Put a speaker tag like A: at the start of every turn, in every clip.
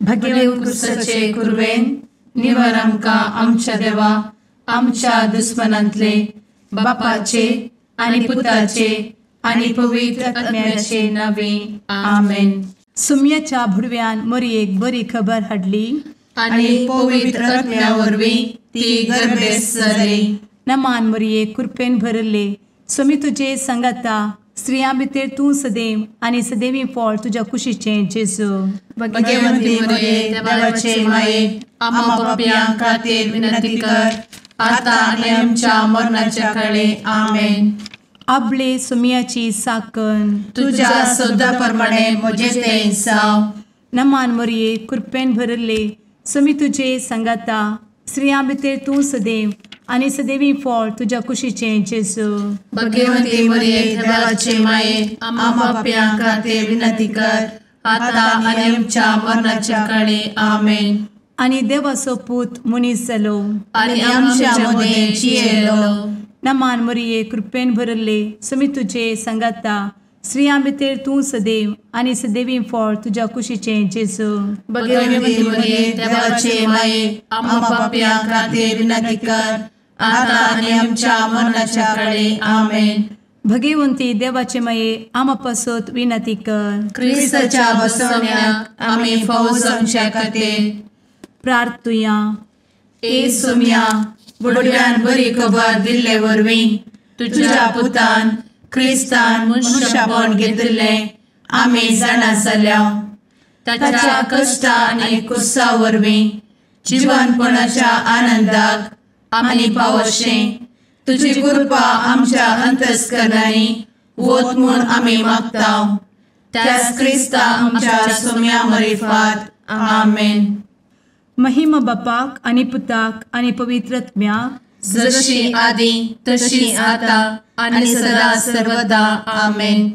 A: भगेवन कुर्साचे कुर्वेन निवार आमकां आमच्या देवा आमच्या दुस्मनांतले बापाचे आनी पुताचे आनी पवित्र आत्म्याचे नावे आमेन.
B: सुम्याच्या भुडव्यान मरयेक बरी खबर हाडली
A: आनी पवित्र आत्म्या वरवीं ती गर्भेस जाली.
B: नमान मरयेक कृपेन भरले सुमी तुजे संगता स्त्रियां भितर तूं सदैव आनी सदैवी फळ तुज्या कुशीचें जेजू.
A: भगवंती मरिये देवाचे माये आम्हा पाप्यां खातीर विनंती कर आता आनी आमच्या मरणाच्या काळी आमेन.
B: आपले सुमयाची साकन
A: तुझ्या सोदा प्रमाणे म्हजे तें जाव.
B: नमान मरये कृपेन भरले सुमी तुजे संगता स्त्रियां भितर तूं सदैव आनी सदैवी फळ तुज्या कुशीचें जेजू.
A: भगवंती मरिये देवाचे माये आम्हा पाप्यां खातीर विनंती कर आता आनी आमच्या मरणाच्या काळी आमेन.
B: आनी देवाचो पूत मनीस जालो
A: आनी आमच्या मदीं जियेलो.
B: नमान मरये कृपेन भरले सुमी तुजे संगता स्त्रियां भितर तूं सदैव आनी सदैवी फळ तुज्या कुशीचें जेजू.
A: भगवंती मरिये देवाचे माये आम्हा पाप्यां खातीर विनंती कर आता आनी आमच्या मरणाच्या काळी आमेन.
B: भगवंती देवाचे माये आमा पासत विनंती कर.
A: क्रिस्ताच्या बसवण्याक आमी फावो जावच्या खातीर
B: प्रार्थुया.
A: ए सुम्या बुडव्यान बरी खबर दिल्ले वरवीं तुज्या पुतान क्रिस्तान मनशापण घेतिल्लें आमी जाणा जाल्या. ताच्या कश्टा आनी कुर्सा वरवीं जिवनपणाच्या आनंदाक आमी पावशें तुजी कृपा आमच्या अंतस्करणांनी वत म्हूण आमी मागतांव. त्याच क्रिस्ता आमच्या सुम्या मरिफात आमेन.
B: महिमा बापाक आनी पुताक आनी पवित्र आत्म्याक
A: जशी आदी तशी आता आनी सदा सर्वदा आमेन.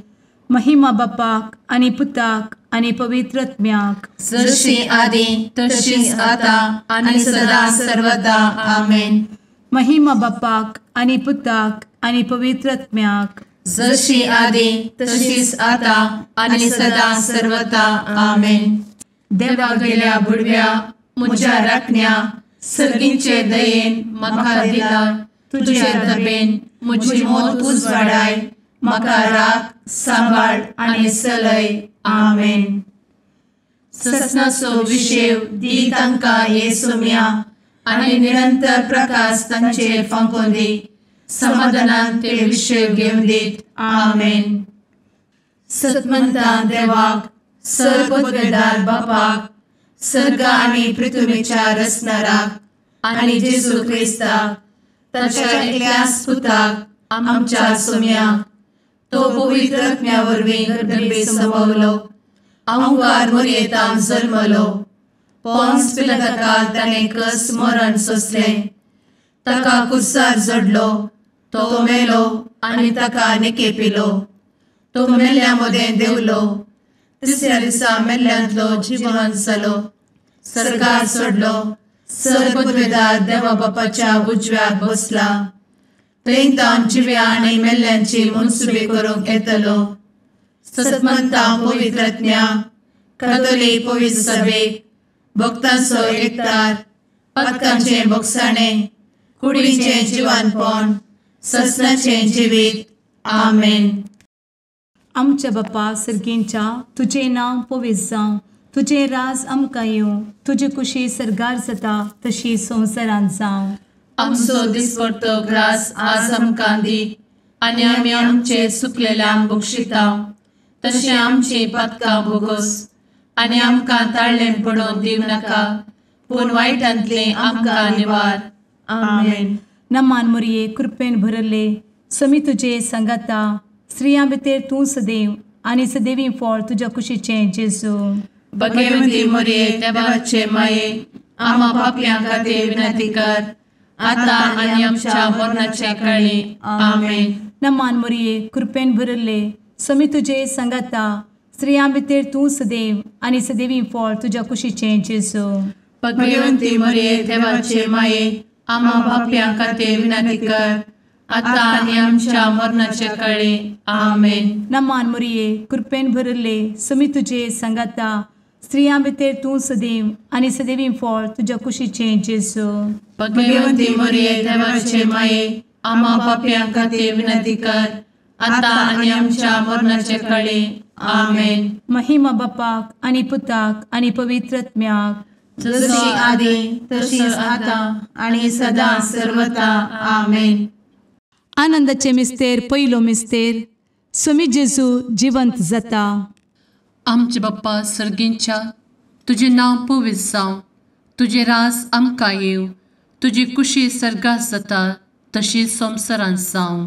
B: महिमा बापाक आनी पुताक आनी पवित्र आत्म्याक
A: जशी आदी तशीच आता आनी सदा सर्वदा आमेन.
B: महिमा बापाक आनी पुताक आनी पवित्र आत्म्याक
A: जशी आदी तशीच आता आनी सदा सर्वदा आमेन. देवा गेल्या बुडव्या म्हज्या राखण्या सर्गींचे दयेन म्हाका दिला तुजे दबेन म्हजी मोत उजवाडाय म्हाका राख सांबाळ आनी चलय आमेन. ससनाचो विशेव दी तांकां हे सुम्या आनी निरंतर प्रकाश तांचेर फांकून दी. समाधानान ते विशेव घेवन दीत आमेन. सतमंता देवाक सर्वपदवेदार बापाक सर्ग आनी पृथ्वीच्या रचणाराक आनी जेजू क्रिस्ताक ताच्या एकल्याच पुताक आमच्या सुम्याक तो पवित्र आत्म्या वरवीं गर्भे संभवलो. अंगार मरयेंत जल्मलो. पोन्स पिलाताकाल ताणें कस मरण सोंसलें. ताका कुर्सार जडलो. तो मेलो आनी ताका निकेपिलो. तो मेल्ल्या मदें देंवलो. तिसऱ्या दिसा मेल्ल्यांतलो जिवंत जालो. सर्गार चडलो. सर्वपदवेदार देवा बापाच्या उजव्याक बसला. थंय तान जिव्या आनी मेल्ल्यांची मनसुबी करूंक येतलो. सतमंता पवित्र आत्म्या कातोलीक पवित्र सभेक भक्तांचो एकठार पातकांचें भोगसाणें कुडीचें जिवनपण ससनाचें जिवीत आमेन.
B: आमच्या बापा सर्गींच्या तुजें नांव पवित्र जावं. तुजें राज आमकां येवं. तुजी कुशी सर्गार जाता तशी संवसारांत जावं.
A: आमचो दिसपडटो ग्रास आज आमकां दी आनी आमी आमचे चुकलेल्यांक बक्षितांव. तशें आमची पातकां भोगोस आनी आमकां ताळ्ळें पडोवन दिवं नाका पूण वायटांतलें आमकां निवार आमेन.
B: नमान मरये कृपेन भरले समी तुजे संगता स्त्रियां भितर तूं सदैव आनी सदैवी फळ तुज्या कुशीचें जेजू.
A: भगवंती मरिये देवाचे माये आम्हा पाप्यां खातीर विनंती कर आता आनी आमच्या मरणाच्या काळी आमेन.
B: नमान मरये कृपेन भरले समी तुजे संगता स्त्रियां भितर तूं सदैव आनी सदैवी फळ तुज्या कुशीचें जेजू.
A: भगवंती मरिये देवाचे माये आम्हा पाप्यां खातीर विनंती कर आता आनी आमच्या मरणाच्या काळी आमेन.
B: नमान मरये कृपेन भरले समी तुजे संगता स्त्रियां भितर तूं सदैव आनी सदैवी फळ तुज्या कुशीचें जेजू.
A: भगवंती मरिये देवाचे माये, आम्हा पाप्यां खातीर विनंती कर, आता आनी आमच्या मरणाचे काळी. आमेन.
B: महिमा बापाक आनी पुताक आनी पवित्र आत्म्याक,
A: जशी आदी तशीच आता आणि सदा सर्वदा. आमेन.
B: आनंदाचे मिस्तेर पयलो मिस्तेर, स्वामी जेजू जिवंत जाता.
A: आमचे बाप्पा सर्गींच्या, तुझे नांव पवित्र जावं, तुझे राज आमकां येवं, तुजी कुशी सर्गात जाता तशी संवसारांत जावं.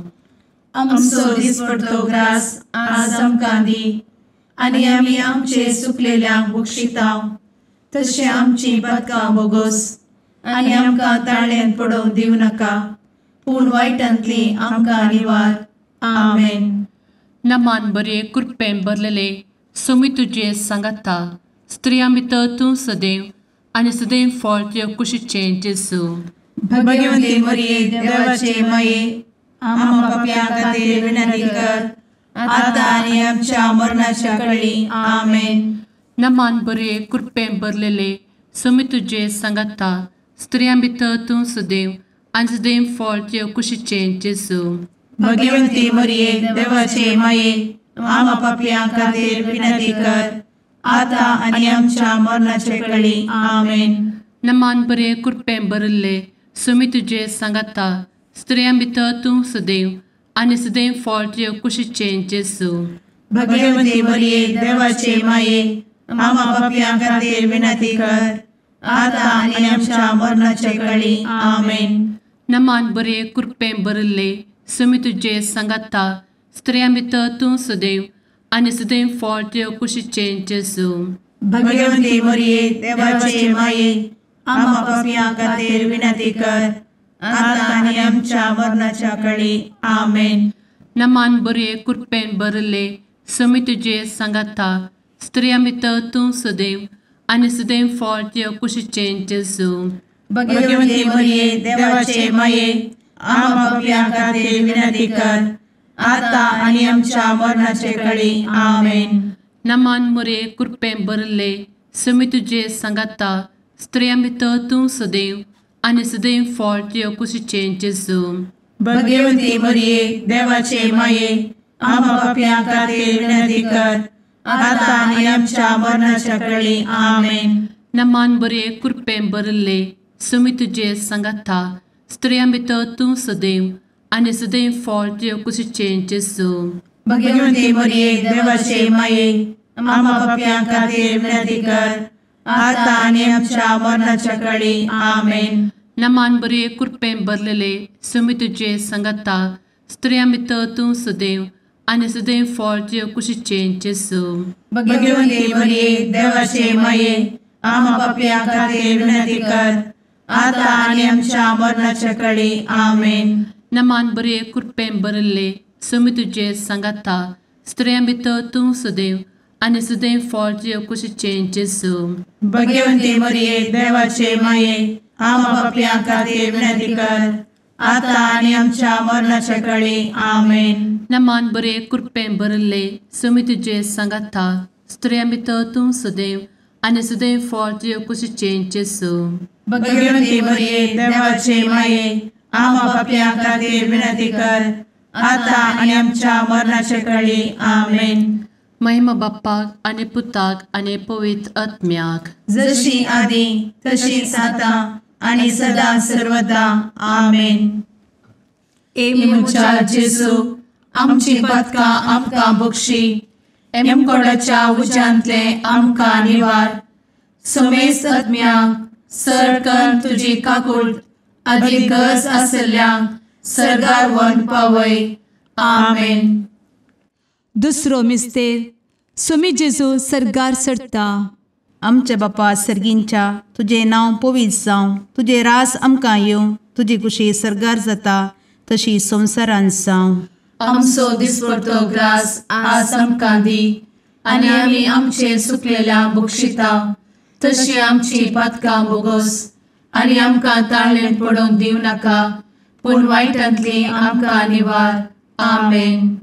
A: आमचो दिसपडटो ग्रास आज आमकां दी, आनी आमी आमचे सुकलेल्यांक बक्षितांव, तशें आमची पातकां बोगोस आनी आमकां ताळ्यान पडोवंक दिवं नाका, पूण वायटांतली आमकां निवार. आमेन. नमान बरे कृपेन भरलेले स्वामी तुजे सांगाता, स्त्रियां भितर तूं सदैव आनी सदैव फळ तुज्या कुशीचें जेजू. भगवंती मरिये देवाचे माये, आम्हा पाप्यां खातीर विनंती कर, आता आनी आमच्या मरणाच्या काळी. आमेन. नमान बरे कृपेन भरलेले स्वामी तुजे सांगाता, स्त्रियां भितर तूं सदैव आनी सदैव फळ तुज्या कुशीचें जेजू. भगवंती मरिये देवाचे माये, आम्हा पाप्यां खातीर विनंती कर, आता आनी आमच्या मरणाचे काळी. आमेन. नमान बरे कृपेन भरले स्वामी तुजे सांगाता, स्त्रियां भितर तूं सदैव आनी सदैव फळ तुज्या कुशीचें जेजू. भगवंती मरिये देवाचे माये, आम्हा पाप्यां खातीर विनंती कर, आता आनी आमच्या मरणाचे काळी. आमेन. नमान बरे कृपेन भरले स्वामी तुजे सांगाता, स्त्रियां भितर तूं सदैव आनी सदैव फळ तुज्या कुशीचें जेजू. भगवंती मरिये देवाचे माये, आम्हा पाप्यां खातीर विनंती कर, आता आनी आमच्या मरणाच्या काळी. आमेन. नमान बरे कृपेन भरले स्वामी तुजे सांगाता, स्त्रियां भितर तूं सदैव आनी सदैव फळ तुज्या कुशीचें जेजू. भगवंती मरिये देवाचे माये, आम्हा पाप्यां खातीर विनंती कर, आता आनी आमच्या मरणाचे काळी. आमेन. नमान बरे कृपेन भरले स्वामी तुजे सांगाता, स्त्रियां भितर तूं सदैव आनी सदैव फळ तुज्या कुशीचें जेजू. भगवंती मरिये देवाचे माये, आम्हा पाप्यां खातीर विनंती कर, आता आनी आमच्या मरणाच्या काळी. आमेन. नमान बरे कृपेन भरले स्वामी तुजे सांगाता, स्त्रियां भितर तूं सदैव आनी सदैव फळ तुज्या कुशीचें जेजू. भगवंती मरिये देवाचे माये, आम्हा पाप्यां खातीर विनंती कर, आता आनी आमच्या मरणाच्या काळी. आमेन. नमान बरे कृपेन भरलेले स्वामी तुजे सांगाता, स्त्रियां भितर तूं सदैव आनी सदैव फळ तुज्या कुशीचें जेजू. भगवंती मरिये देवाचे माये, आम्हा पाप्यां खातीर विनंती कर, आता आनी आमच्या मरणाच्या काळी. आमेन. नमान बरे कृपेन भरले स्वामी तुजे सांगाता, स्त्रियां भितर तूं सदैव आनी सदैव फळ तुज्या कुशीचें जेजू. भगवंती मरिये देवाचे माये, आम्हा पाप्यां खातीर विनंती कर, आता आनी आमच्या मरणाच्या काळी. आमेन. नमान बरे कृपेन भरले स्वामी तुजे सांगाता, स्त्रियां भितर तूं सदैव आनी सदैव फळ तुज्या कुशीचें जेजू. भगवंती मरिये देवाचे माये, आम्हा पाप्यां खातीर विनंती कर, आता आनी आमच्या मरणाच्या काळी. आमेन. महिमा बाप्पाक आनी पुताक आनी पवित्र आत्म्याक, जशी आदी तशीच आता आनी सदा सर्वदा. आमेन. मुचा जेजू, आमची पातकां आमकां बक्षी, एमकोडाच्या उज्यांतले आमकां निवार. समेस्त आत्म्यांक सरकन तुजी काकूट, आदी गरज आसल्ल्यांक सर्गार व्हरून पावय. आमेन.
B: दुसरो मिस्तेर, स्वामी जेजू सर्गार सरता.
C: आमचे बापा सर्गींच्या, तुझे नांव पवित्र जावं, तुझे रास आमकां येवं, तुजी कुशी सर्गार जाता तशी संवसारांत जावं.
A: आमचो दिसपडटो ग्रास आज आमकां दी, आनी आमी आमचे सुकलेल्यांक बक्षितांव, तशी आमची पातकां बोगोस आनी आमकां ताळ्यान पडोवंक दिवं नाका, पूण वायटांतली आमकां निवार. आमेन.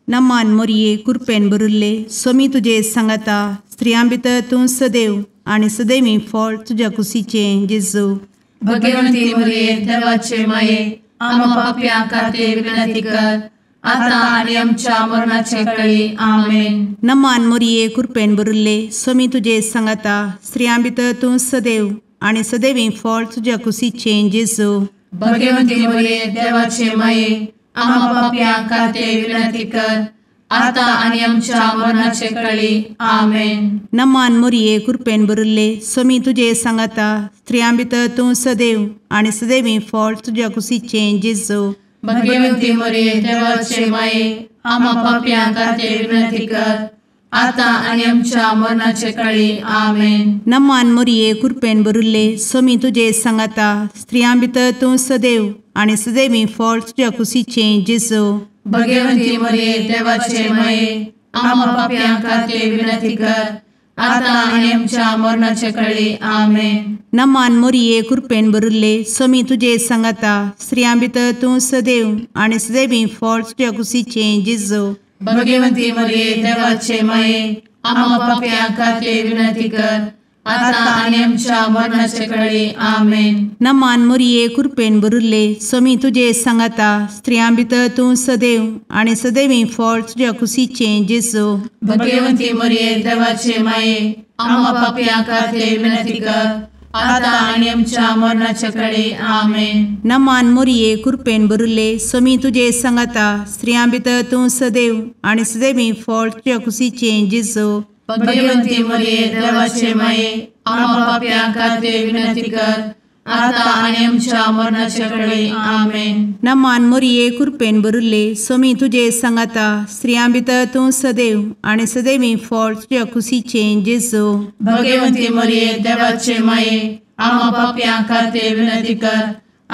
C: नमान मरिये कृपेन भरिल्ले स्वामी तुजे सांगाता, स्त्रियां भितर तूं सदैव आणि सदैवी फळ तुझ्या कुशीचें जेजू.
A: भगवंती मरिये देवाचे माये आम्हा पाप्यां खातीर विनंती कर आता आणि आमच्या मरणाचे काळी आमेन.
C: नमान मोरये कृपेन भरिल्ले स्वामी तुजे सांगाता स्त्रियां भितर तूं सदैव आणि सदैवी फळ तुझ्या कुशीचें जेजू.
A: भगवंती मरिये देवाचे माये आम्हा पाप्यां खातीर विनंती कर आता आणि आमच्या मरणाचे काळी आमेन.
C: नमान मोरये कृपेन भरिल्ले स्वामी तुजे सांगाता स्त्रियां भितर तूं सदैव आणि सदैवी फळ तुझ्या कुशीचें जेजू.
A: भगवंती मरिये देवाचे माये आम्हा पाप्यां खातीर विनंती कर आता आणि आमच्या मरणाचे काळी आमेन.
C: नमान मोरये कृपेन भरिल्ले स्वामी तुजे सांगाता स्त्रियां भितर तूं सदैव आणि सदैवी फळ तुझ्या कुशीचें जेजू.
A: भगवंती मरिये देवाचे माये आम्हा पाप्यां खातीर विनंती कर आता आणि आमच्या मरणाचे काळी आमेन.
C: नमान मोरये कृपेन भरिल्ले स्वामी तुजे सांगाता स्त्रियां भितर तूं सदैव आणि सदैवी फळ तुझ्या कुशीचें जेजू.
A: भगवंती मरिये देवाचे माये आम्हा पाप्यां खातीर विनंती कर आता आणि आमच्या मरणाचे काळी आमेन.
C: नमान मोरये कृपेन भरिल्ले स्वामी तुजे सांगाता स्त्रियां भितर तूं सदैव आणि सदैवी फळ तुझ्या कुशीचें जेजू.
A: भगवंती मरिये देवाचे माये आम्हा पाप्यां खातीर विनंती कर आता आणि आमच्या मरणाचे काळी आमेन.
C: नमान मोरये कृपेन भरिल्ले स्वामी तुजे सांगाता स्त्रियां भितर तूं सदैव आणि सदैवी फळ तुझ्या कुशीचें जेजू.
A: भगवंती मरिये देवाचे माये आम्हा पाप्यां खातीर विनंती कर आता आणि आमच्या मरणाचे काळी आमेन.
C: नमान मोरये कृपेन भरिल्ले स्वामी तुजे सांगाता स्त्रियां भितर तूं सदैव आणि सदैवी फळ तुझ्या कुशीचें जेजू.
A: भगवंती मरिये देवाचे माये आम्हा पाप्यां खातीर विनंती कर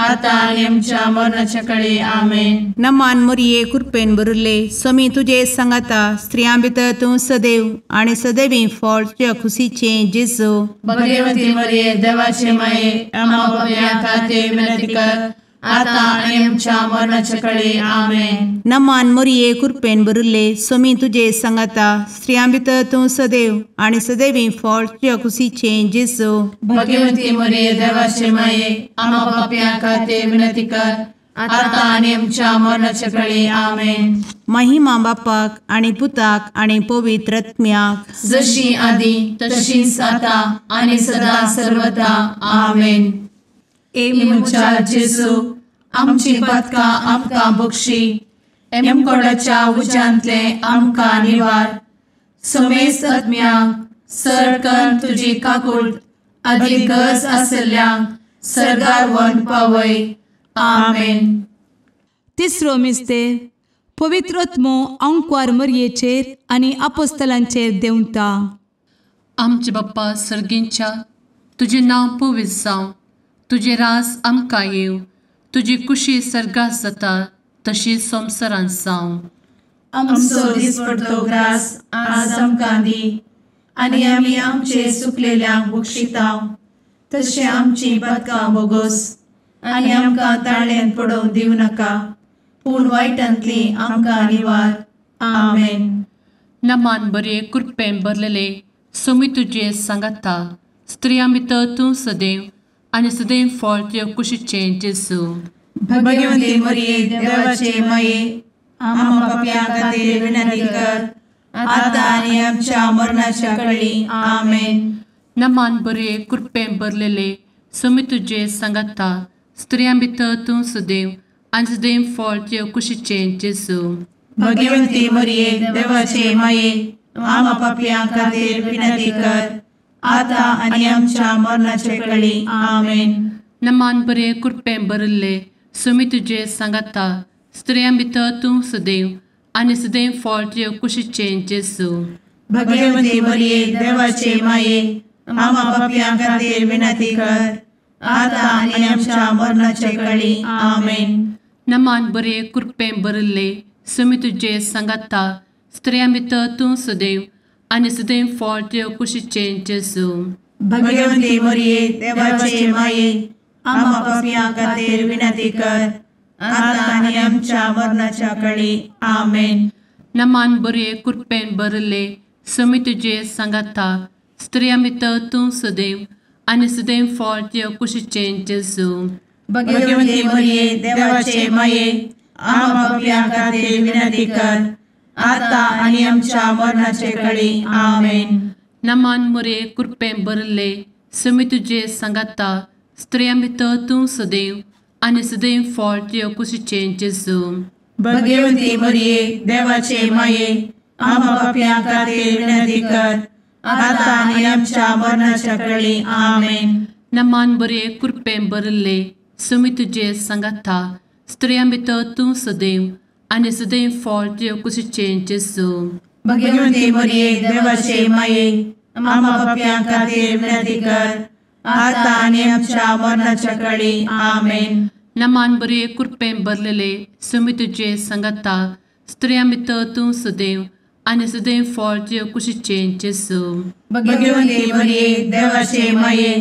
A: आता आणि आमच्या मरणाच्या काळी आमेन.
C: नमान मोरये कृपेन भरिल्ले स्वामी तुजे सांगाता स्त्रियां भितर तूं सदैव आणि सदैवी फळ तुझ्या कुशीचें जेजू.
A: भगवंती मरिये देवाचे माये आम्हा पाप्यां खातीर विनंती कर आता आणि आमच्या मरणाच्या काळी आमेन.
C: नमान मोरये कृपेन भरिल्ले स्वामी तुजे सांगाता स्त्रियां भितर तूं सदैव आणि सदैवी फळ तुझ्या कुशीचें जेजू.
A: भगवंती मरिये देवाचे माये आम्हा पाप्यां खातीर विनंती कर आता आणि आमच्या मरणाच्या काळी आमेन.
C: महिमा बापाक आणि पुताक आणि पवित्र आत्म्याक
A: जशी आधी तशीच आता आणि सदा सर्वदा आमेन. एमच्या जेजू आमची पदकां आमकां बक्षी एमकोडाच्या उज्यांतले आमकां निवार. समेस्त आत्म्यांक सरकन तुजी काकूट अधिक गरज आसल्ल्यांक सरगार व्हरून पावय. आमेन.
B: तिसरो मिस्तेर पवित्र आत्मो अंकवार मरयेचेर आनी आपोस्तलांचेर देंवता.
A: आमचे बाप्पा सर्गींच्या तुजें नांव पवित्र जावं, तुजें रास आमकां येव, तुजी कुशी सर्गास जाता तशीच संवसारांत जावं. आमचो दिसपडटो ग्रास आज आमकां दी आनी आमी आमचे चुकलेल्यांक बक्षितांव, तशें आमची पदकां बोगोस आनी आमकां ताळ्यान पडोवंक दिवं नाका, पूण वायटांतली आमकां निवार. आमेन. नमान बरे कृपेन भरलेले सोमी तुजे सांगाता स्त्रियां भितर तूं सदैव आनी सदैव फळ तुज्या कुशीचें जेजू. भगवंती मरिये देवाचे माये आम्हा पाप्यां खातीर विनंती कर आता आनी आमच्या मरणाच्या काळी आमेन. नमान बरे कृपेन भरलेले सोमी तुजे सांगाता स्त्रियां भितर तूं सदैव आनी सदैव फळ तुज्या कुशीचें जेजू. भगवंती मरिये देवाचे माये आम्हा पाप्यां खातीर विनंती कर आता आनी आमच्या मरणाचे काळी आमेन. नमान बरे कृपेन भरले सोमी तुजे सांगाता स्त्रियां भितर तूं सदैव आनी सदैव फळ तुज्या कुशीचें जेजू. भगवंती मरिये देवाचे माये आम्हा पाप्यां खातीर विनंती कर आता आनी आमच्या मरणाचे काळी आमेन. नमान बरे कृपेन भरले सोमी तुजे सांगाता स्त्रियां भितर तूं सदैव आनी सदैव फळ तुज्या कुशीचें जेजू. भगवंती मरिये देवाचे माये आम्हा पाप्यां खातीर विनंती कर आता आनी आमच्या मरणाच्या काळी आमेन. नमान बरे कृपेन भरले सुमी तुजे सांगाता स्त्रियां भितर तूं सदैव आनी सदैव फळ तुज्या कुशीचें जेजू
D: भगवंती मरिये देवाचे माये आम्हा पापियां खातीर विनंती कर आता आनी आमच्या मरणाचे काळी आमेन.
A: नमान मोरे कृपें भरले सुमी तुजे सांगाता स्त्रियां भितर तूं सदैव आनी सदैव फळ तुज्या कुशीचें जेजू
D: भगवंती मरिये देवाचे माये आम्हा पापियां खातीर विनंती कर आता आनी आमच्या मरणाच्या काळी आमेन.
A: नमान बरे कृपें भरले सुमी तुजे सांगाता स्त्रियां भितर तूं सदैव आनी सदैव फळ तुज्या कुशीचें जेजू
D: भगवंती मरिये देवाचे माये आम्हा पापियां खातीर विनंती कर आता आनी आमच्या मरणाच्या काळी आमेन.
A: नमान बरे कृपें भरलेले सुमी तुजे सांगाता स्त्रियां भितर तूं सदैव आनी सदैव फळ तुज्या कुशीचें जेजू
D: भगवंती मरिये देवाचे माये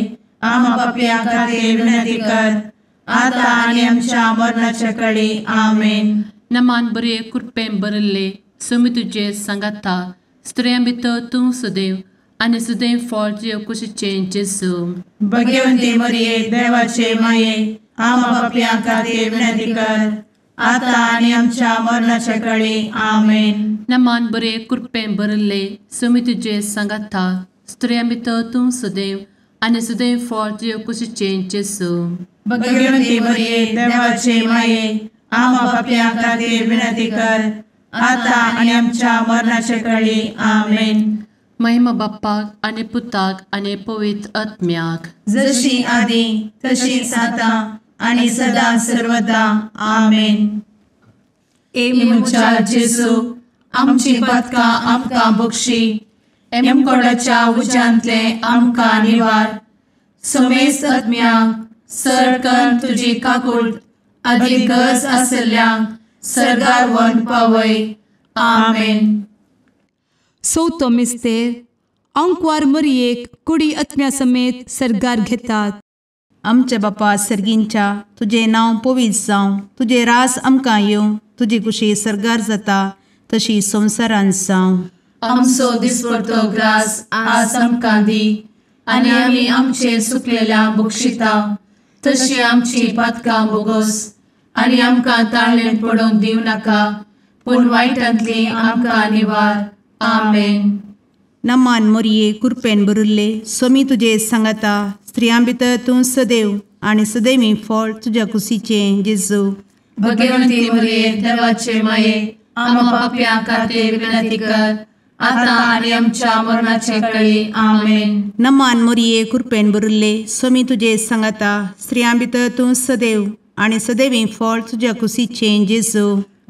D: आम्हा पापियां खातीर विनंती कर आता आनी आमच्या मरणाच्या काळी आमेन.
A: नमान बरे कृपें भरले सुमी तुजे सांगाता स्त्रियां भितर तूं सदैव आनी सदैव फळ तुज्या कुशीचें जेजू
D: भगवंती मरिये देवाचे माये आम्हा पापियां खातीर विनंती कर आता आनी आमच्या मरणाच्या काळी आमेन.
A: नमान बरे कृपें भरले सुमी तुजे सांगाता स्त्रियां भितर तूं सदैव आनी सदैव फळ तुज्या कुशीचें जेजू
D: भगवंती मरिये देवाचे माये आम्हा पापियां खातीर विनंती कर आता आनी आमच्या मरणाच्या काळी आमेन.
A: महिमा बाप्पाक आनी पुताक आनी पवित्र आत्म्याक
D: जशी आदी तशीच आता आनी सदा सर्वदा आमेन.
B: मुचा जेजू आमची पदकां आमकां बक्षी एमकोडाच्या उज्यांतले आमकां निवार समेस्त आत्म्यांक सरकन तुजी काकूट अधिक गरज आसल्यांक सरगार व्हरून पावय. आमेन. चवथो मिस्तेर अंकवार मरियेक कुडी आत्म्या समेत सरगार घेतात.
C: आमच्या बापा सर्गींच्या तुझे नांव पवित्र जावं, तुझे रास आमकां येवं, तुजी कुशी सरगार जाता तशी संवसारांत जावं.
B: आमचो दिसपडटो ग्रास आज आमकां दी आनी आमी आमचे सुकलेल्यांक बक्षिता तशी आमची पातकां बोगोस आनी आमकां ताळ्ळेन पडोवंक दिवं नाका पूण वायटांतली आमकां निवार. आमेन.
C: नमान मोरये कृपेन भरिल्ले सोमी तुजे सांगाता स्त्रियां भितर तूं सदैव आनी सदैवी फळ तुज्या कुशीचें जेजू.
B: भगवंती मरिये देवाचे माये आमकां पाप्यां खातीर विनंती कर आता आनी आमच्या मरणाचे काळी. आमेन.
C: नमान मोरये कृपेन भरिल्ले सोमी तुजे सांगाता स्त्रियां भितर तूं सदैव आनी सदैवी फळ तुज्या कुशीचें जेजू.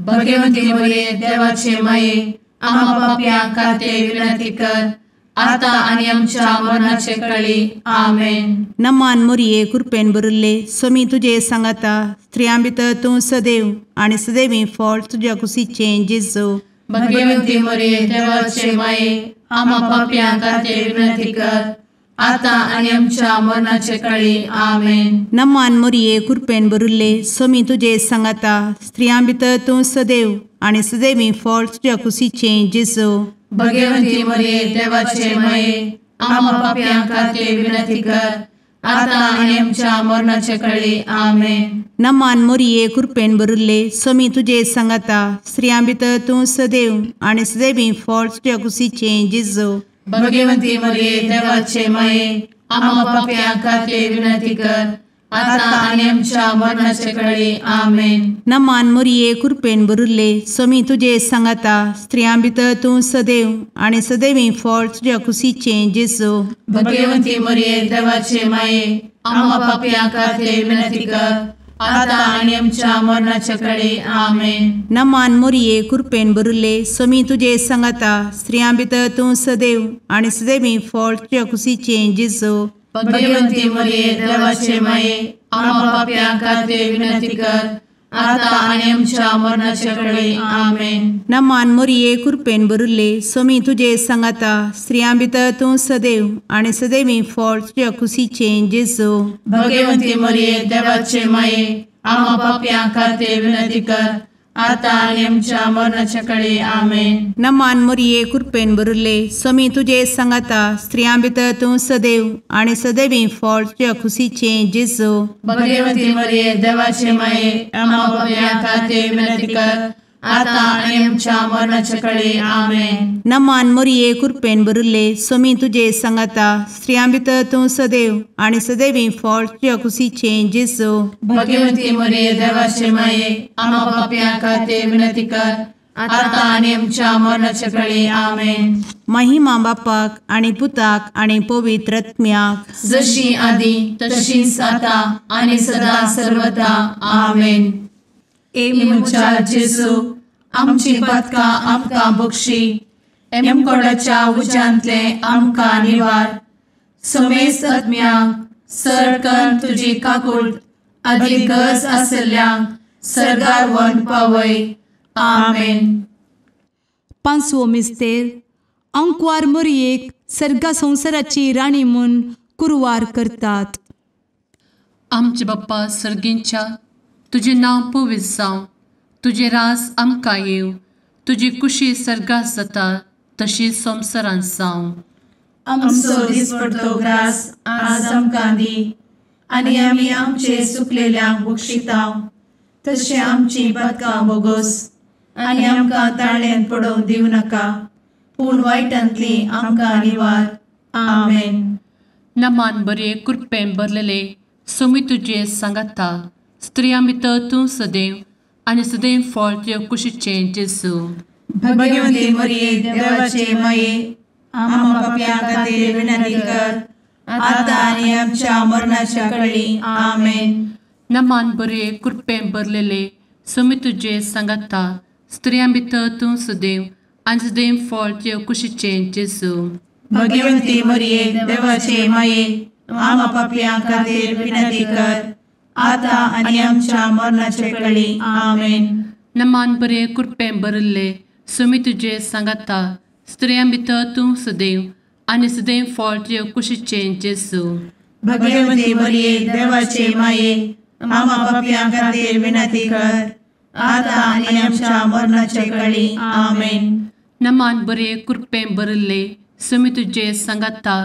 B: भगवंती मरिये देवाचे माये आमकां पाप्यां खातीर विनंती कर आता आनी आमच्या मरणाचे काळी. आमेन.
C: नमान मोरये कृपेन भरिल्ले सोमी तुजे सांगाता स्त्रियां भितर तूं सदैव आनी सदैवी फळ तुज्या कुशीचें जेजू.
B: भगवंती मरिये देवाचे माये आमकां पाप्यां खातीर विनंती कर आता आनी आमच्या मरणाचे काळी. आमेन.
C: नमान मोरये कृपेन भरिल्ले सोमी तुजे सांगाता स्त्रियां भितर तूं सदैव आनी सदैवी फळ तुज्या कुशीचें जेजू.
B: भगवंती मरिये देवाचे माये आमकां पाप्यां खातीर विनंती कर आता आनी आमच्या मरणाचे काळी. आमेन.
C: नमान मोरये कृपेन भरिल्ले सोमी तुजे सांगाता स्त्रियां भितर तूं सदैव आनी सदैवी फळ तुज्या कुशीचें जेजू.
B: भगवंती मरिये देवाचे माये आमकां पाप्यां खातीर विनंती कर आता आनी आमच्या मरणाचे काळी. आमेन.
C: नमान मोरये कृपेन भरिल्ले सोमी तुजे सांगाता स्त्रियां भितर तूं सदैव आनी सदैवी फळ तुज्या कुशीचें जेजू.
B: भगवंती मरिये देवाचे माये आमकां पाप्यां खातीर विनंती कर आता आनी आमच्या मरणाचे काळी. आमेन.
C: नमान मोरये कृपेन भरिल्ले सोमी तुजे सांगाता स्त्रियां भितर तूं सदैव आनी सदैवी फळ तुज्या कुशीचें जेजू.
B: भगवंती मरिये देवाचे माये आमकां पाप्यां खातीर विनंती कर आता आनी आमच्या मरणाचे काळी. आमेन.
C: नमान मोरये कृपेन भरिल्ले सोमी तुजे सांगाता स्त्रियां भितर तूं सदैव आनी सदैवी फळ तुज्या कुशीचें जेजू.
B: भगवंती मरिये देवाचे माये आमकां पाप्यां खातीर विनंती कर
D: आता आणि आमच्या मरणाच्या काळी आमेन.
C: नमान मोरये कृपेन बरुले स्वामी तुझे सांगाता स्त्रियां भितर तूं सदैव आणि सदैवी फळ तुझ्या खुशीचे जेजू.
D: भगवती मरिये देवाचे माये आम्हा पापियां खातीर विनंती कर, आता आणि आमच्या मरणाच्या काळी आमेन.
C: नमान मोरये कृपेन बरुले स्वामी तुझे सांगाता स्त्रियां भितर तूं सदैव आणि सदैवी फळ तुझ्या खुशीचे जेजू.
D: भगवती मरिये देवाचे माये आम्हा पापियां खातीर विनंती कर, आता आणि आमच्या मरणाच्या काळी आमेन.
C: महिमा बापाक आणि पुताक आणि पवित्र आत्म्याक
D: जशी आधी तशीच आता आणि सदा सर्वदा आमेन. एमुच्या जेजू आमची पदकां आमकां बक्षी, एमकोडाच्या उज्यांतले आमकां निवार. समेस्त आत्म्यांक सरकन तुजी काकूट अधिक गरज आसल्ल्यांक सर्गार व्हरून पावय. आमेन.
E: पांचवो मिस्तेर अंकवार मोरयेक सर्गा संवसाराची राणी म्हूण कुरवार करतात.
A: आमचे बाप्पा सर्गींच्या तुझे नांव पवित्र जावं, तुझे रास आमकां येव, तुजी कुशी सर्गात जाता तशी संवसारांत जावं.
D: आमचो दिसपडटो ग्रास आज आमकां दी, आनी आमी आमचे सुकलेल्यांक बक्षितांव. तशें आमची पदकां बोगोस आनी आमकां ताळ्यान पडोवंक दिवं नाका, पूण वायटांतली आमकां निवार. आमेन.
A: नमान बरे कृपेन भरलेले सोमी तुझे सांगाता स्त्रियां भितर तूं सदैव आणि सदैव फळ तुझ्या कुशीचे जेजू.
D: भगवती मरिये देवाचे माये आम्हा पापियां खातीर विनंती कर, आता आनी आमच्या मरणाच्या काळी आमेन.
A: नमान बरे कृपेन भरलेले सोमी तुझे सांगाता स्त्रियां भितर तूं सदैव आणि सदैव फळ तुझ्या कुशीचे जेजू.
D: भगवती मरिये देवाचे माये आम्हा पापियां खातीर विनंती कर, आता आनी आमच्या मरणाच्या काळी आमेन.
A: नमान बरे कृपेन भरले सोमी तुझे सांगाता स्त्रियां भितर तूं सदैव आणि सदैव फळ तुझ्या कुशीचे जेजू.
D: भगवती मरिये देवाचे माये आम्हा पापियां खातीर विनंती कर, आता आनी आमच्या मरणाच्या काळी आमेन.
A: नमान बरे कृपेन भरले सोमी तुझे सांगाता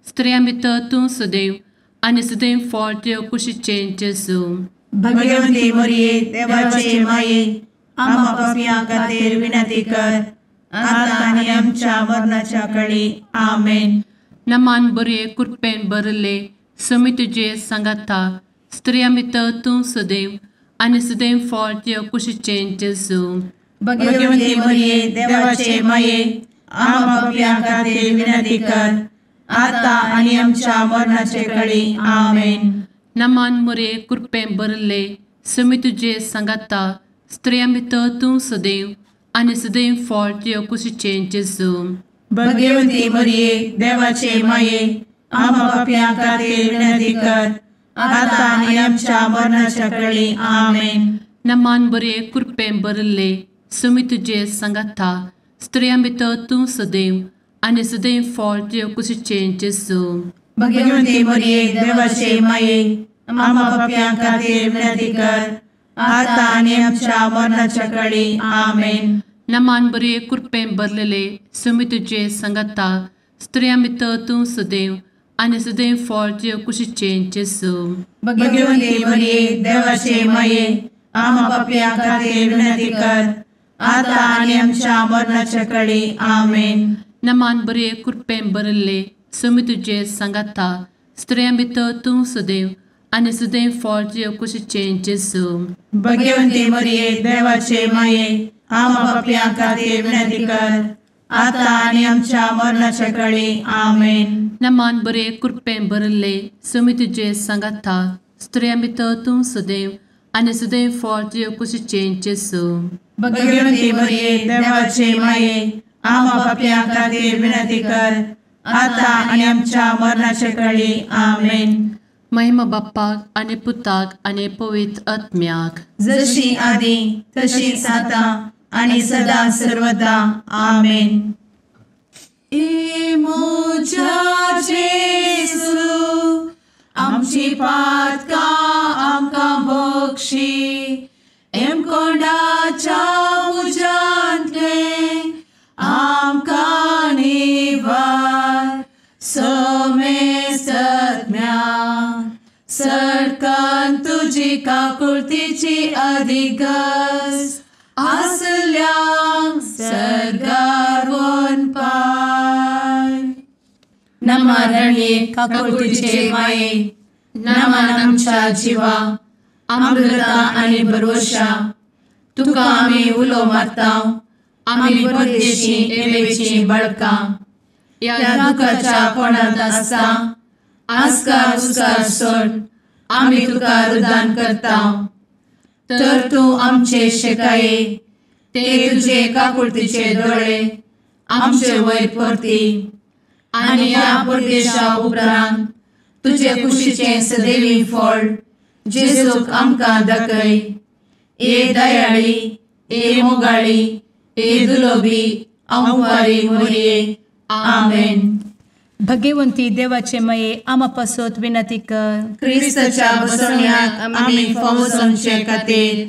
A: स्त्रियां भितर तूं सदैव आणि सदैव फळ तुझ्या कुशीचे जेजू.
D: भगवती मरिये देवाचे माये आम्हा पापियां खातीर विनंती कर, आता आनी आमच्या मरणाच्या काळी आमेन.
A: नमान बरे कृपेन भरले सोमी तुझे सांगाता स्त्रियां भितर तूं सदैव आणि सदैव फळ तुझ्या कुशीचे जेजू.
D: भगवती मरिये देवाचे माये आम्हा पापियां खातीर विनंती कर, आता आनी आमच्या मरणाच्या काळी आमेन.
A: नमान बरे कृपेन भरले सोमी तुझे सांगाता स्त्रियां भितर तूं सदैव आणि सदैव फळ तुझ्या कुशीचे जेजू.
D: भगवती मरिये देवाचे माये आम्हा पापियां खातीर विनंती कर, आता आनी आमच्या मरणाच्या काळी आमेन.
A: नमान बरे कृपेन भरले सोमी तुझे सांगाता स्त्रियां भितर तूं सदैव आणि सदैव फळ तुझ्या कुशीचे जेजू.
D: भगवती मरिये देवाचे माये आम्हा पापियां खातीर विनंती कर, आता आनी आमच्या मरणाच्या काळी आमेन.
A: नमान बरे कृपेन भरलेले सोमी तुझे सांगाता स्त्रियां भितर तूं सदैव आणि सदैव फळ तुझ्या कुशीचे जेजू.
D: भगवती मरिये देवाचे माये आम्हा पापियां खातीर विनंती कर, आता आनी आमच्या मरणाच्या काळी आमेन.
A: नमान बरे कृपेन भरले सोमी तुझे सांगाता स्त्रियां भितर तूं सदैव आणि सदैव फळ तुझ्या कुशीचे जेजू.
D: भगवती मरिये देवाचे माये आम्हा पापियां खातीर विनंती कर, आता आनी आमच्या मरणाच्या काळी आमेन.
A: नमान बरे कृपेन भरले सोमी तुझे सांगाता स्त्रियां भितर तूं सदैव आणि सदैव फळ तुझ्या कुशीचे जेजू.
D: भगवती मरिये देवाचे माये आम्हा पापियां खातीर विनंती कर, आता आनी आमच्या मरणाच्या काळी आमेन.
A: महिमा बाप्पाक आणि पुताक आणि पवित्र आत्म्याक
D: जशी आधी तशीच आता आणि सदा सर्वदा आमेन. मोजा जेसू आमची पातकां आमकां Bakshi, M कोंडाच्या
B: काकुळतीची अधिगस आसल्यां Sargar one pi नमारणे काकुळतीचे माये नमान आमच्या जिवा अमृता आनी भरवशा तुका आमी उलो मारता आमी परदेशी येवेची बळकां या दुखाच्या कोणात आसता आस्कार उस्कार सोड आमी तुका रुदान करता तर तूं आमचे शेकाये ते तुझे काकुळतीचे दोळे आमचे वयर परती आनी या परदेशा उपरांत तुझे कुशीचे सदैवी फळ जेजूक आमकां दाखय ए दयाळी ए मोगाळी ए दुलोबी अंवारी मोरये आमेन.
E: भगवंती देवाचे मये आमा पासत विनंती कर.
B: क्रिस्ताच्या बसवण्याक आमी फावो समचे खातीर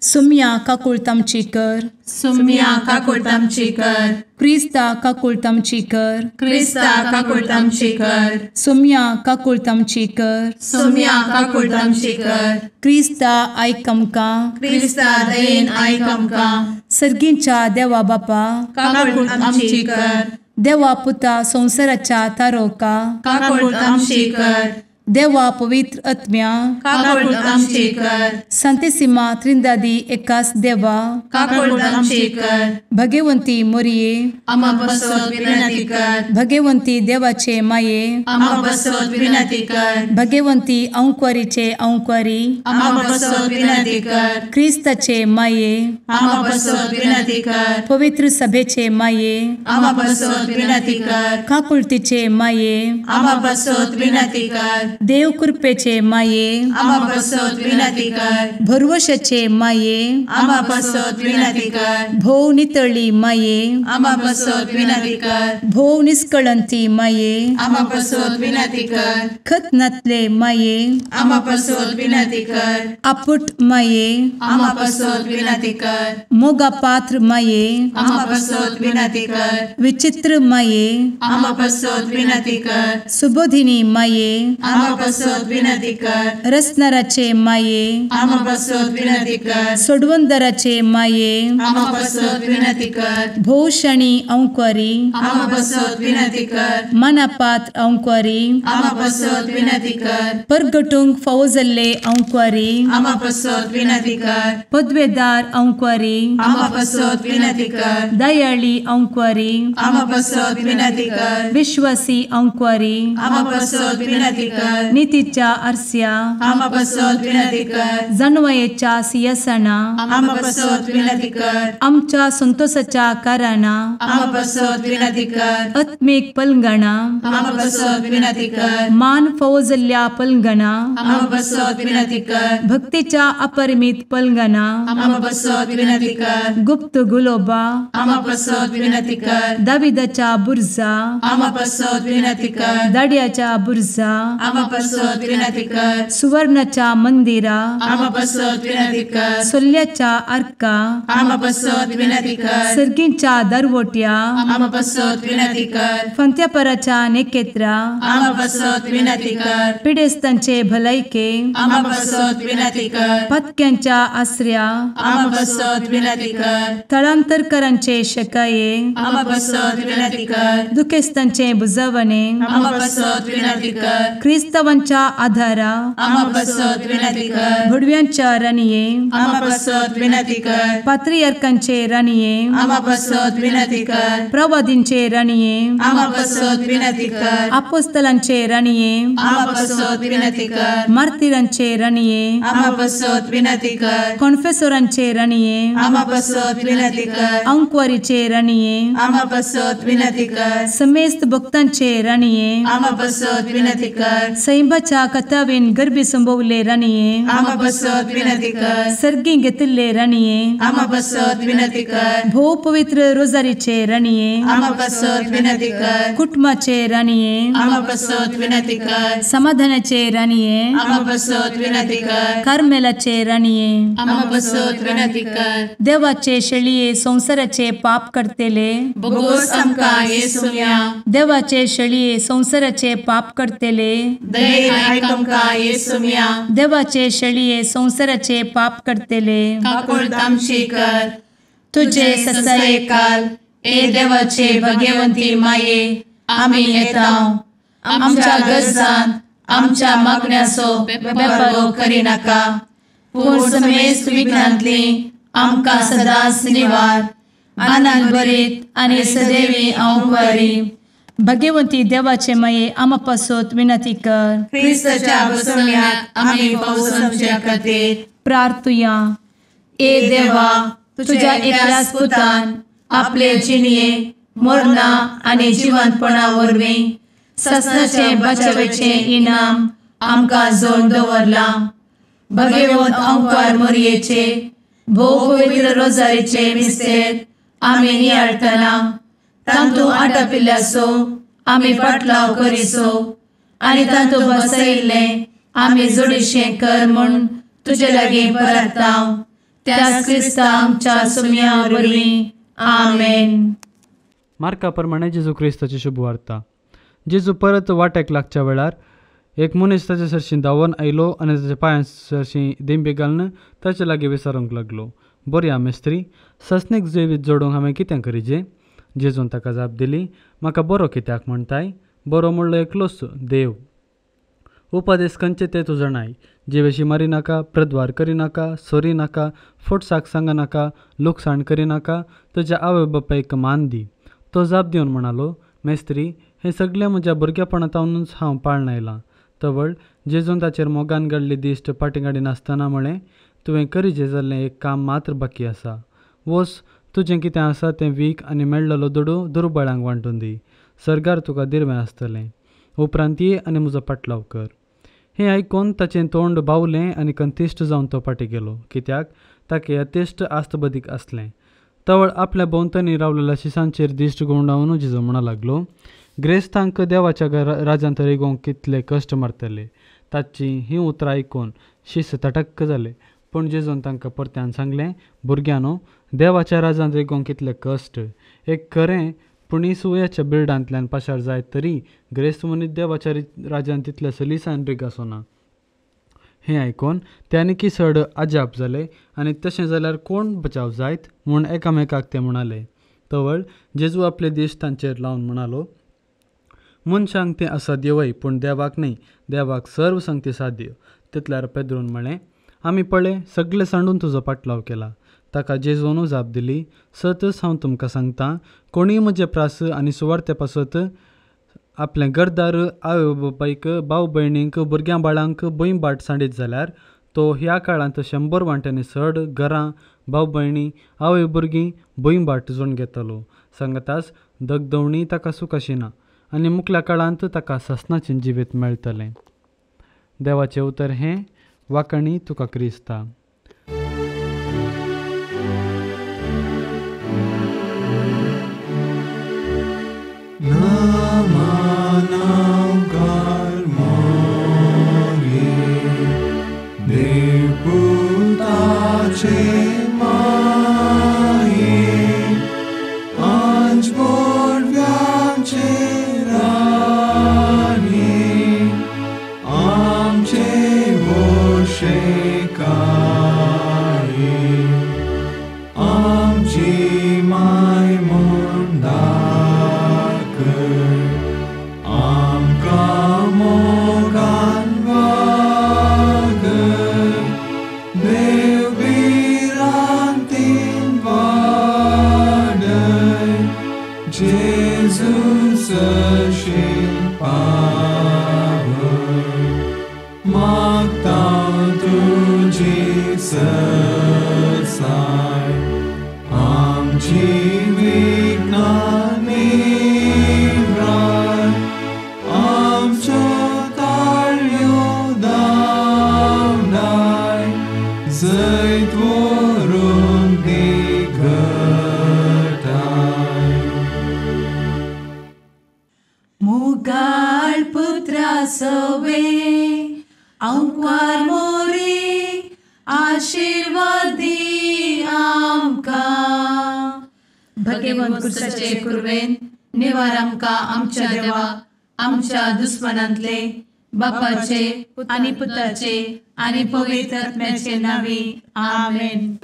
E: सुम्या काकुळतामची कर.
B: सुम्या काकुळतामची कर.
E: क्रिस्ता काकुळतामची कर.
B: क्रिस्ता काकुळतामची कर.
E: सुम्या काकुळतामची कर.
B: सुम्या काकुळतामची कर.
E: क्रिस्ता आयक आमकां.
B: क्रिस्ता दयेन आयक आमकां.
E: सर्गींच्या देवा बापा
B: काकुळतामची कर.
E: देवा पुता संसाराच्या तारोका
B: काकुळतामची कर.
E: देवा पवित्र आत्म्या
B: काकुळतामची कर.
E: सांतेसिमा त्रिंदादी एकाच देवा
B: काकुळतामची कर.
E: भगवंती मोरये
B: आमा बसवत विनंती कर.
E: भगवंती देवाचे माये
B: आमा बसवत विनंती कर.
E: भगवंती अंकुरीचे अंकुरी
B: आमा बसवत विनंती कर.
E: ख्रिस्ताचे माये
B: आमा बसवत विनंती कर.
E: पवित्र सभेचे माये
B: आमा बसवत विनंती कर.
E: काकुळतीचे माये
B: आमा बसवत विनंती कर.
E: देव कृपेचे माये
B: आमा बसवत विनंती कर.
E: भरवशाचे माये
B: आमा बसवत विनंती कर.
E: भोव नितळी माये
B: आमा बसवत विनंती कर.
E: भोव निष्कळंती माये
B: आमा बसवत विनंती कर.
E: खतनातले माये
B: आमा बसवत विनंती कर.
E: आपुट माये
B: आमा बसवत विनंती कर.
E: मोगा पात्र माये
B: आमा बसवत विनंती कर.
E: विचित्र माये
B: आमा बसवत विनंती कर.
E: सुबोधिनी माये
B: आमा बसवत विनंती कर.
E: रसनाराचे माये
B: आमा बसवत विनंती कर.
E: सोडवंदराचे माये
B: आमा बसवत विनंती कर.
E: भोवशणी अंकुरी
B: आमा बसवत विनंती कर.
E: मनापात्र अंकुरी
B: आमा बसवत विनंती कर.
E: परगटूंक फावो जाल्ले अंकुरी
B: आमा बसवत विनंती कर.
E: पदवेदार अंकुरी
B: आमा बसवत विनंती कर.
E: दयाळी अंकुरी
B: आमा बसवत विनंती कर.
E: विश्वासी अंकुरी
B: आमा बसवत विनंती कर.
E: नीतीच्या आरस्या
B: आमा बसवत विनंती कर.
E: जाणवायेच्या सिंहासना
B: आमा बसवत विनंती कर.
E: आमच्या संतोषाच्या कारणा
B: आमा बसवत विनंती कर.
E: आत्मिक पलंगणा
B: आमा बसवत विनंती कर.
E: मान फावो जाल्ल्या पलंगणा
B: आमा बसवत विनंती कर.
E: भक्तीच्या अपरिमित पलंगणा
B: आमा बसवत विनंती कर.
E: गुप्त गुलोबा
B: आमा बसवत विनंती कर.
E: दाविदाच्या बुरजा
B: आमा बसवत विनंती कर.
E: दाड्याच्या बुरजा
B: आमा बसवत विनंती कर.
E: सुवर्णाच्या मंदिरा
B: आमा बसवत विनंती कर.
E: सोल्ल्याच्या अर्का
B: आमा बसवत विनंती कर.
E: सर्गींच्या दरवोट्या
B: आमा बसवत विनंती कर.
E: फंत्यापराच्या नेकेत्रा
B: आमा बसवत विनंती कर.
E: पिडेस्तांचे भलायके
B: आमा बसवत विनंती कर.
E: पत्क्यांच्या आसऱ्या
B: आमा बसवत विनंती कर.
E: स्थळांतरकरांचे शेकाये
B: आमा बसवत विनंती कर.
E: दुखेस्तांचे बुजावणे
B: आमा बसवत विनंती कर.
E: ख्रिस्तवांच्या आधारा
B: आमा बसवत विनंती कर.
E: भडव्यांच्या राणीये
B: आमा बसवत विनंती कर.
E: पात्रियार्कांचे राणीये
B: आमा बसवत विनंती कर.
E: प्रवादींचे राणीये
B: आमा बसवत विनंती कर.
E: अपोस्तलांचे राणीये
B: आमा बसवत विनंती कर.
E: मार्तिरांचे राणीये
B: आमा बसवत विनंती कर.
E: कॉन्फेसोरांचे राणीये
B: आमा बसवत विनंती कर.
E: अंकुरीचे राणीये
B: आमा बसवत विनंती कर.
E: समेस्त भक्तांचे राणीये
B: आमा बसवत विनंती कर.
E: सैंबाच्या कथावेन गर्भी संभवले राणीये
B: आमा बसवत विनंती कर.
E: सर्गी घेतले राणीये
B: आमा बसवत विनंती कर.
E: भोव पवित्र रोजारीचे राणीये
B: आमा बसवत विनंती कर.
E: कुटुंबाचे राणीये
B: आमा बसवत विनंती कर.
E: समाधानाचे राणीये
B: आमा बसवत विनंती कर.
E: कार्मेलाचे राणीये
B: आमा बसवत विनंती कर.
E: देवाचे शेळिये संसाराचे पाप करतेले
B: बोगोस आमकां येसूया.
E: देवाचे शेळिये संसाराचे पाप करतेले
D: दये आयक आमकां येसू मिया
E: देवाचे शेळये संवसाराचे पाप करतेले
D: काकूळ आमची कर
E: तुझे ससाये काल
D: ए देवाचे भगवंती माये आमी येता आमच्या गरजांत आमच्या मागण्याचो बेपारो करी नाका पूण समेस्त विघ्नांतली आमकां सदांच निवार आनंद बरीत आनी सदैवी आंवकारी
E: भगवंती देवाचे माये आमा पासत विनंती कर
D: क्रिस्ताच्या बसवण्यात आमी पावसाच्या खातीर
E: प्रार्थुया
D: ए देवा तुझ्या एकल्याच पुतान आपले जिणये मरणा आनी जिवंतपणा वरवीं ससनाचे बचावेचे इनाम आमकां जोड दवरला भगवंत आंवकार मोरयेचे भोव पवित्र रोजारीचे मिस्तेर आमी नियाळटना तांतू आटापिल्ल्यासो आमी पाटलाव करिसो आनी तांतू बसयिल्ले आमी जोडीशें कर म्हूण तुजे लागीं परतांव त्याच क्रिस्ता आमच्या सुम्या वरवीं आमेन.
F: मार्का प्रमाणे जेजू क्रिस्ताची शुभ वार्ता. जेजू परत वाटेक लागच्या वेळार एक मनीस ताचे सरशी धांवन आयलो आनी ताच्या पांयां सरशी दिंबी घालून ताचे लागीं विचारूंक लागलो, बरी मेस्त्री, ससनीक जिवीत जोडूंक हांवें कितें करिचें? जेजून ताका जाप दिली, म्हाका बरो कित्याक म्हणटाय? बरो म्हणलो एकलोच देव. उपदेश खंयचे ते तूं जाणाय. जिवेशी मारी नाका, प्रद्वार करी नाका, सोरी नाका, फोटसाक सांगा नाका, लुकसाण करी नाका, तुज्या आवय बापायक मान दी. तो जाप दिवन म्हणालो, मेस्त्री, हें सगळें म्हज्या भुरगेपणांतूनच हांव पाळून आयलां. तवळ जेजून ताचेर मोगान घडली दिश्ट पाटीगाडी नासतना म्हळें, तुवें करिचें जाल्लें एक काम मात्र बाकी आसा. वोस, तुजें कितें आसा तें वीक आनी मेळ्ळलो दुडू दुर्बळांक वांटून दी. सर्गार तुका दिर्वें आसतलें. उपरांत ये आनी म्हजो पाटलाव कर. हें आयकून ताचें तोंड बावलें आनी कंतिश्ट जावन तो फाटीं गेलो, कित्याक ताका यथेश्ट आस्तबदीक आसलें. तवळ आपल्या भोंवतणी रावलेल्या शिसांचेर दिश्ट गुंडावन जेजू म्हणूं लागलो, ग्रेस्तांक देवाच्या राज्यांत रेगोवंक कितले कश्ट मारतले. ताची हीं उतरां आयकून शिस तटक्क जाले. पूण जेजून तांकां परत्यान सांगलें, भुरग्यांनो, देवाच्या राज्यांत रेगोवंक कितले कश्ट. एक खरें पूण सुयाच्या बिल्डांतल्यान पाशार जायत तरी ग्रेस्त मनीस देवाच्या राज्यांत तितले सलिसान रेगासो ना. हें आयकून ते आनीक चड अजाप जाले आनी तशें जाल्यार कोण बचाव जायत म्हूण एकामेकाक ते म्हणाले. तवळ जेजू आपले दिश्ट तांचेर लावन म्हणालो, मनशांक तें असाध्य वय पूण देवाक न्ही, देवाक सर्व संगती साध्य. तितल्यार पेद्रून म्हळें, आमी पळय सगळे सांडून तुजो पाटलाव केला. ताका जेजून जाप दिली, सतच हांव तुमकां सांगतां, कोणीय म्हजे प्रास आनी सुवार्ते पासत आपलें घरदार, आवय बापायक, भाव भयणींक, भुरग्यां बाळांक भंय बाट सांडीत जाल्यार तो ह्या काळांत 100 वांट्यांनी चड घरां, भाव भयणी, आवय भुरगीं भंय बाट जोडून घेतलो. सांगताच दगदवणी ताका सूख आशिना आनी मुखल्या काळांत ताका ससनाचें जिवीत मेळटलें. देवाचें उतर हें, वाकणी तुका क्रिस्ता.
D: मुगाळ पुत्रा सवे अंकार मोरी आशीर्वाद दी आमकां. भगवंत कुर्साचे कुरवेन निवार आमकां आमच्या देवा, आमच्या दुस्मनांतले बापाचे आणि पुत्राचे आणि पवित्र आत्म्याचे नावे आमेन.